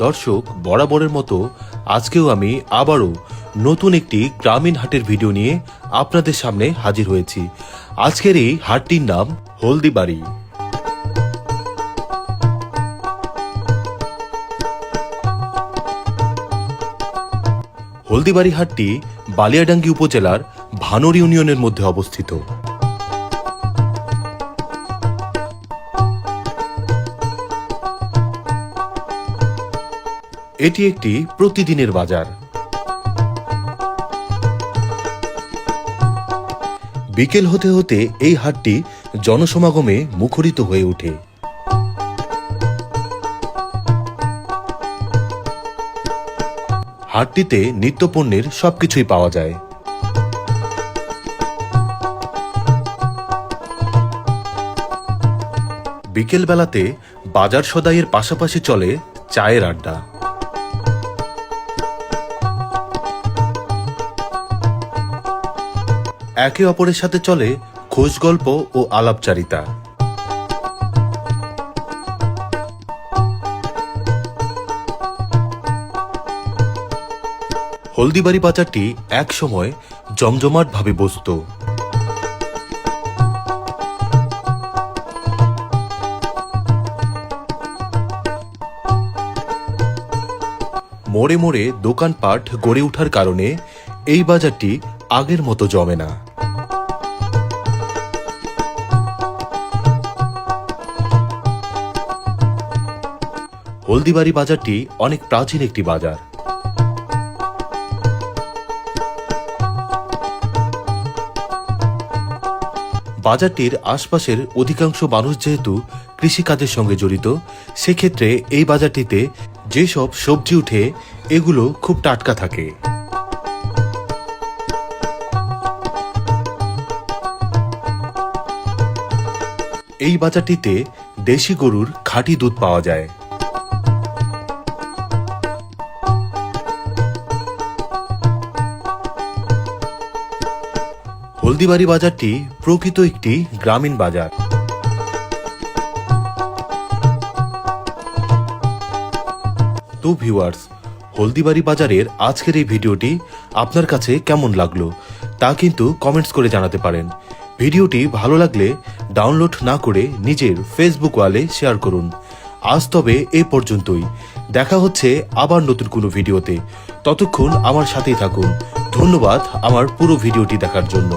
দর্শক, বরাবরের মতো আজকেও আমি আবারও নতুন একটি গ্রামীণ হাটের ভিডিও নিয়ে আপনাদের সামনে হাজির হয়েছি। আজকের এই হাটটির নাম হলদিবাড়ি। হলদিবাড়ি হাটটি বালিয়াডাঙ্গি উপজেলার ভানোর ইউনিয়নের মধ্যে অবস্থিত। এটি একটি প্রতিদিনের বাজার। বিকেল হতে হতে এই হাটটি জনসমাগমে মুখরিত হয়ে ওঠে। হাটটিতে নিত্যপণ্যের সবকিছুই পাওয়া যায়। বিকেল বেলাতে বাজার সদাইয়ের পাশাপাশি চলে চায়ের আড্ডা। একে অপরের সাথে চলে খোঁজ গল্প ও আলাপচারিতা। হলদিবাড়ি বাজারটি এক সময় জমজমাট ভাবে বসত। মোড়ে মোড়ে দোকানপাট গড়ে ওঠার কারণে এই বাজারটি আগের মতো জমে না। হলদিবাড়ি বাজারটি অনেক প্রাচীন একটি বাজার। বাজারটির আশপাশের অধিকাংশ মানুষ যেহেতু কৃষিকাজের সঙ্গে জড়িত, সেক্ষেত্রে এই বাজারটিতে যেসব সবজি উঠে এগুলো খুব টাটকা থাকে। এই বাজারটিতে দেশি গরুর খাঁটি দুধ পাওয়া যায়। হলদিবাড়ি বাজারটি প্রকৃত একটি গ্রামীণ বাজার। তো ভিউয়ার্স, হলদিবাড়ি বাজারের আজকের এই ভিডিওটি আপনার কাছে কেমন লাগলো তা কিন্তু কমেন্টস করে জানাতে পারেন। ভিডিওটি ভালো লাগলে ডাউনলোড না করে নিজের ফেসবুক ওয়ালে শেয়ার করুন। আজ তবে এ পর্যন্তই। দেখা হচ্ছে আবার নতুন কোনো ভিডিওতে। ততক্ষণ আমার সাথেই থাকুন। ধন্যবাদ আমার পুরো ভিডিওটি দেখার জন্য।